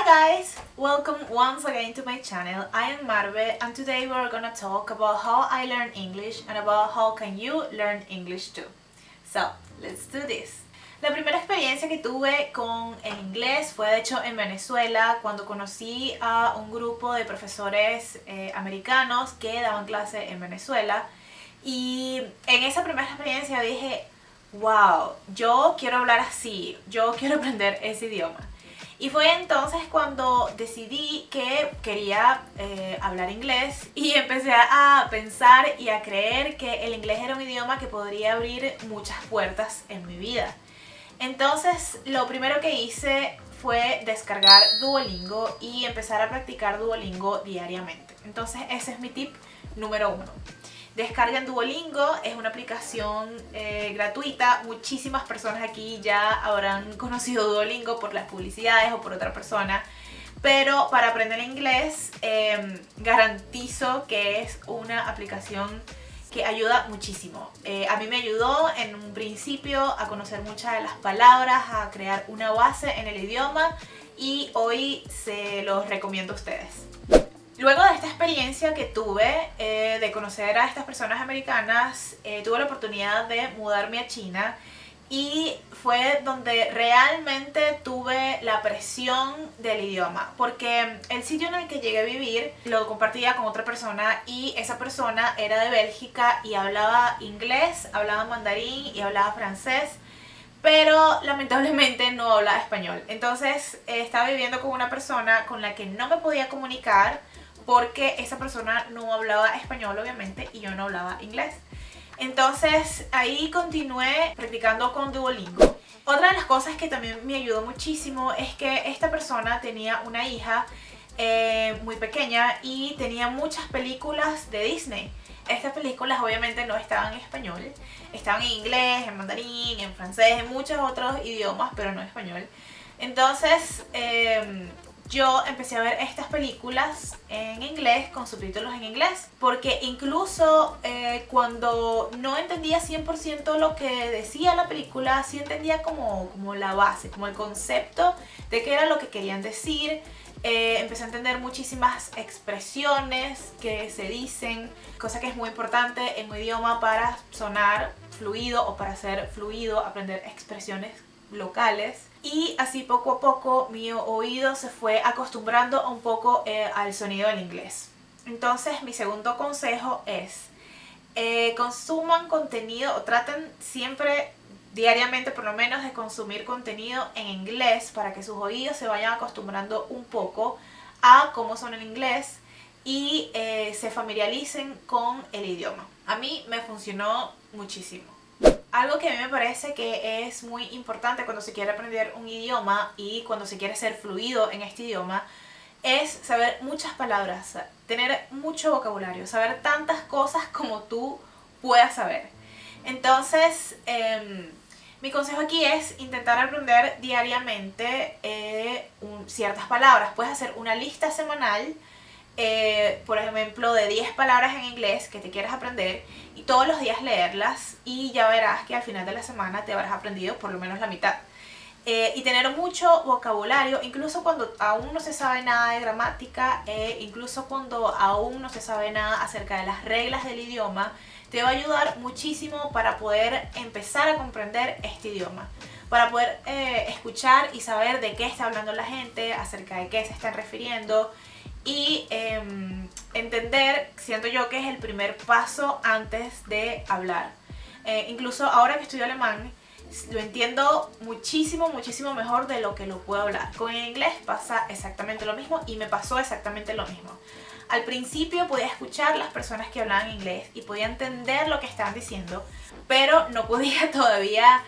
guys, welcome once again to my channel. I am Marve and today we're gonna talk about how I learn English and about how can you learn English too. So, let's do this. La primera experiencia que tuve con el inglés fue de hecho en Venezuela cuando conocí a un grupo de profesores americanos que daban clase en Venezuela y en esa primera experiencia dije, wow, yo quiero hablar así, yo quiero aprender ese idioma. Y fue entonces cuando decidí que quería hablar inglés y empecé a pensar y a creer que el inglés era un idioma que podría abrir muchas puertas en mi vida. Entonces lo primero que hice fue descargar Duolingo y empezar a practicar Duolingo diariamente. Entonces ese es mi tip número 1. Descarguen Duolingo, es una aplicación gratuita. Muchísimas personas aquí ya habrán conocido Duolingo por las publicidades o por otra persona. Pero para aprender inglés garantizo que es una aplicación que ayuda muchísimo. A mí me ayudó en un principio a conocer muchas de las palabras, a crear una base en el idioma y hoy se los recomiendo a ustedes. Luego de esta experiencia que tuve de conocer a estas personas americanas, tuve la oportunidad de mudarme a China y fue donde realmente tuve la presión del idioma, porque el sitio en el que llegué a vivir lo compartía con otra persona y esa persona era de Bélgica y hablaba inglés, hablaba mandarín y hablaba francés, pero lamentablemente no hablaba español. Entonces estaba viviendo con una persona con la que no me podía comunicar porque esa persona no hablaba español obviamente y yo no hablaba inglés. Entonces ahí continué practicando con Duolingo. Otra de las cosas que también me ayudó muchísimo es que esta persona tenía una hija muy pequeña y tenía muchas películas de Disney. Estas películas obviamente no estaban en español, estaban en inglés, en mandarín, en francés, en muchos otros idiomas, pero no en español. Entonces yo empecé a ver estas películas en inglés con subtítulos en inglés, porque incluso cuando no entendía 100% lo que decía la película, sí entendía como la base, como el concepto de qué era lo que querían decir. Empecé a entender muchísimas expresiones que se dicen, cosa que es muy importante en un idioma para sonar fluido o para ser fluido, aprender expresiones locales. Y así poco a poco mi oído se fue acostumbrando un poco al sonido del inglés. Entonces mi segundo consejo es consuman contenido o traten siempre diariamente por lo menos de consumir contenido en inglés para que sus oídos se vayan acostumbrando un poco a cómo suena el inglés y se familiaricen con el idioma. A mí me funcionó muchísimo. Algo que a mí me parece que es muy importante cuando se quiere aprender un idioma y cuando se quiere ser fluido en este idioma es saber muchas palabras, tener mucho vocabulario, saber tantas cosas como tú puedas saber. Entonces, mi consejo aquí es intentar aprender diariamente ciertas palabras. Puedes hacer una lista semanal, por ejemplo, de 10 palabras en inglés que te quieres aprender y todos los días leerlas y ya verás que al final de la semana te habrás aprendido por lo menos la mitad. Y tener mucho vocabulario, incluso cuando aún no se sabe nada de gramática, incluso cuando aún no se sabe nada acerca de las reglas del idioma, te va a ayudar muchísimo para poder empezar a comprender este idioma, para poder escuchar y saber de qué está hablando la gente, acerca de qué se están refiriendo y entender, siento yo que es el primer paso antes de hablar. Incluso ahora que estudio alemán, lo entiendo muchísimo mejor de lo que lo puedo hablar. Con el inglés pasa exactamente lo mismo y me pasó exactamente lo mismo. Al principio podía escuchar las personas que hablaban inglés y podía entender lo que estaban diciendo, pero no podía todavía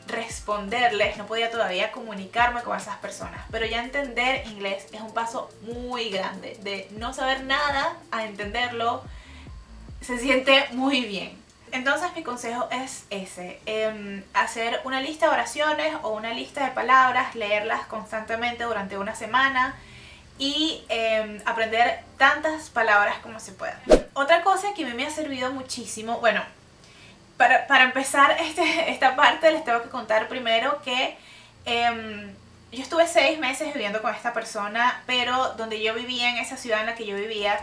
responderles, no podía todavía comunicarme con esas personas. Pero ya entender inglés es un paso muy grande, de no saber nada a entenderlo, se siente muy bien. Entonces mi consejo es ese, hacer una lista de oraciones o una lista de palabras, leerlas constantemente durante una semana y aprender tantas palabras como se pueda. Otra cosa que a mí me ha servido muchísimo, bueno, para empezar esta parte les tengo que contar primero que yo estuve 6 meses viviendo con esta persona, pero donde yo vivía, en esa ciudad en la que yo vivía,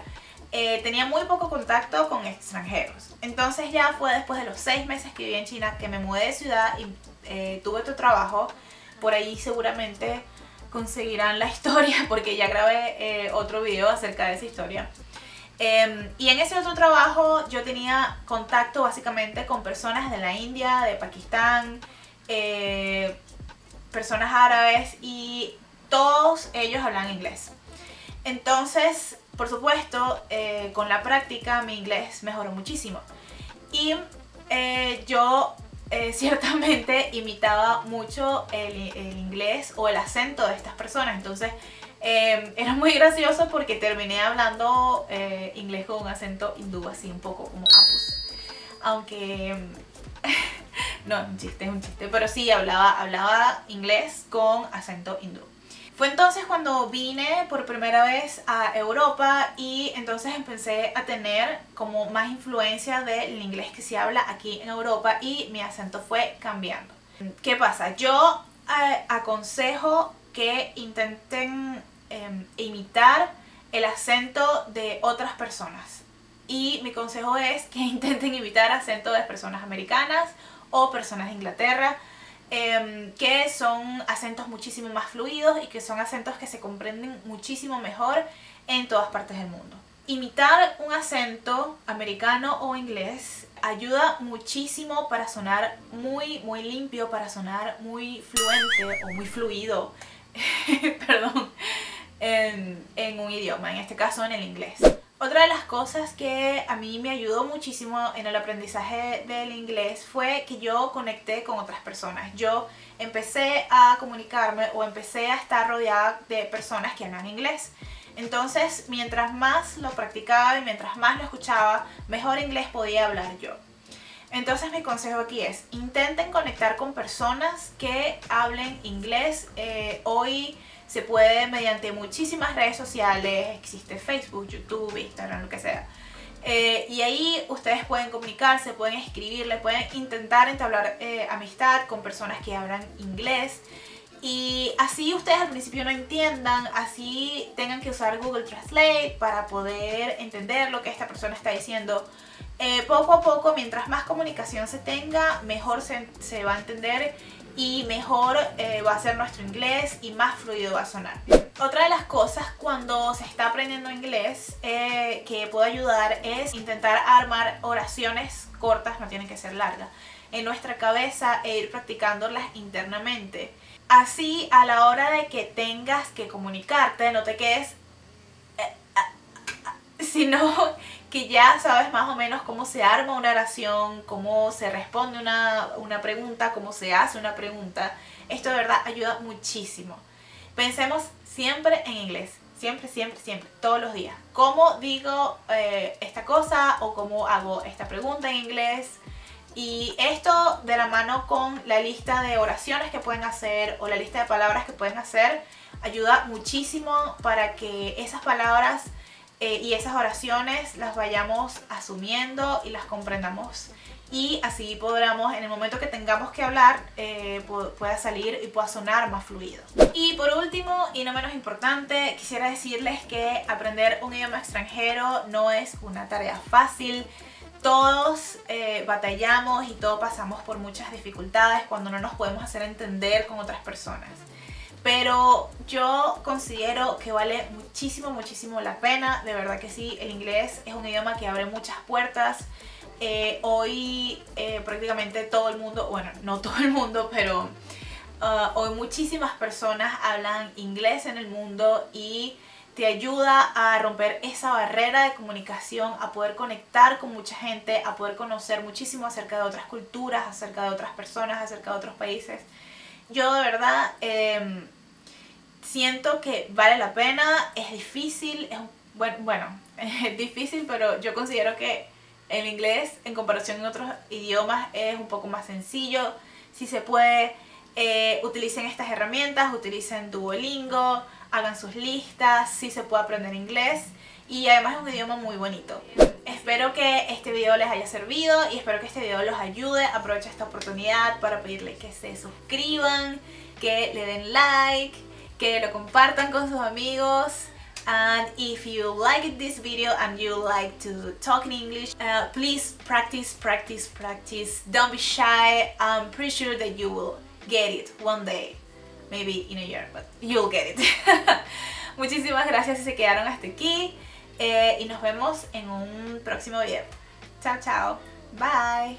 tenía muy poco contacto con extranjeros. Entonces ya fue después de los 6 meses que viví en China que me mudé de ciudad y tuve otro trabajo. Por ahí seguramente conseguirán la historia porque ya grabé otro video acerca de esa historia. Y en ese otro trabajo yo tenía contacto básicamente con personas de la India, de Pakistán, personas árabes, y todos ellos hablan inglés. Entonces, por supuesto, con la práctica mi inglés mejoró muchísimo. Y yo ciertamente imitaba mucho el inglés o el acento de estas personas. Entonces era muy gracioso porque terminé hablando inglés con un acento hindú, así un poco como apus. Aunque no, es un chiste, pero sí hablaba inglés con acento hindú. Fue entonces cuando vine por primera vez a Europa y entonces empecé a tener como más influencia del inglés que se habla aquí en Europa y mi acento fue cambiando. ¿Qué pasa? Yo aconsejo que intenten imitar el acento de otras personas. Y mi consejo es que intenten imitar acento de personas americanas o personas de Inglaterra, que son acentos muchísimo más fluidos y que son acentos que se comprenden muchísimo mejor en todas partes del mundo. Imitar un acento americano o inglés ayuda muchísimo para sonar muy limpio, para sonar muy fluente o muy fluido perdón, en un idioma, en este caso en el inglés. Otra de las cosas que a mí me ayudó muchísimo en el aprendizaje del inglés fue que yo conecté con otras personas. Yo empecé a comunicarme o empecé a estar rodeada de personas que hablan inglés. Entonces, mientras más lo practicaba y mientras más lo escuchaba, mejor inglés podía hablar yo. Entonces mi consejo aquí es, intenten conectar con personas que hablen inglés. Hoy se puede mediante muchísimas redes sociales, existe Facebook, YouTube, Instagram, lo que sea. Y ahí ustedes pueden comunicarse, pueden escribirle, pueden intentar entablar amistad con personas que hablan inglés. Y así ustedes al principio no entiendan, así tengan que usar Google Translate para poder entender lo que esta persona está diciendo. Poco a poco, mientras más comunicación se tenga, mejor se va a entender y mejor va a ser nuestro inglés y más fluido va a sonar. Otra de las cosas cuando se está aprendiendo inglés que puede ayudar es intentar armar oraciones cortas, no tienen que ser largas, en nuestra cabeza e ir practicándolas internamente. Así, a la hora de que tengas que comunicarte, no te quedes sino que ya sabes más o menos cómo se arma una oración, cómo se responde una pregunta, cómo se hace una pregunta. Esto de verdad ayuda muchísimo. Pensemos siempre en inglés, siempre, todos los días. ¿Cómo digo esta cosa o cómo hago esta pregunta en inglés? Y esto de la mano con la lista de oraciones que pueden hacer o la lista de palabras que pueden hacer ayuda muchísimo para que esas palabras y esas oraciones las vayamos asumiendo y las comprendamos, y así podamos, en el momento que tengamos que hablar, pueda salir y pueda sonar más fluido. Y por último, y no menos importante, quisiera decirles que aprender un idioma extranjero no es una tarea fácil. Todos batallamos y todos pasamos por muchas dificultades cuando no nos podemos hacer entender con otras personas. Pero yo considero que vale muchísimo la pena, de verdad que sí. El inglés es un idioma que abre muchas puertas. Hoy prácticamente todo el mundo, bueno, no todo el mundo, pero hoy muchísimas personas hablan inglés en el mundo y te ayuda a romper esa barrera de comunicación, a poder conectar con mucha gente, a poder conocer muchísimo acerca de otras culturas, acerca de otras personas, acerca de otros países. Yo de verdad siento que vale la pena. Es difícil, es difícil, pero yo considero que el inglés en comparación a otros idiomas es un poco más sencillo. Si se puede, utilicen estas herramientas, utilicen Duolingo, hagan sus listas, si se puede aprender inglés y además es un idioma muy bonito. Espero que este video les haya servido y espero que este video los ayude. Aprovecho esta oportunidad para pedirles que se suscriban, que le den like, que lo compartan con sus amigos. And if you liked this video and you like to talk in English, please practice. Don't be shy. I'm pretty sure that you will get it one day. Maybe in a year, but you'll get it. Muchísimas gracias si se quedaron hasta aquí. Y nos vemos en un próximo video. Chao, chao. Bye.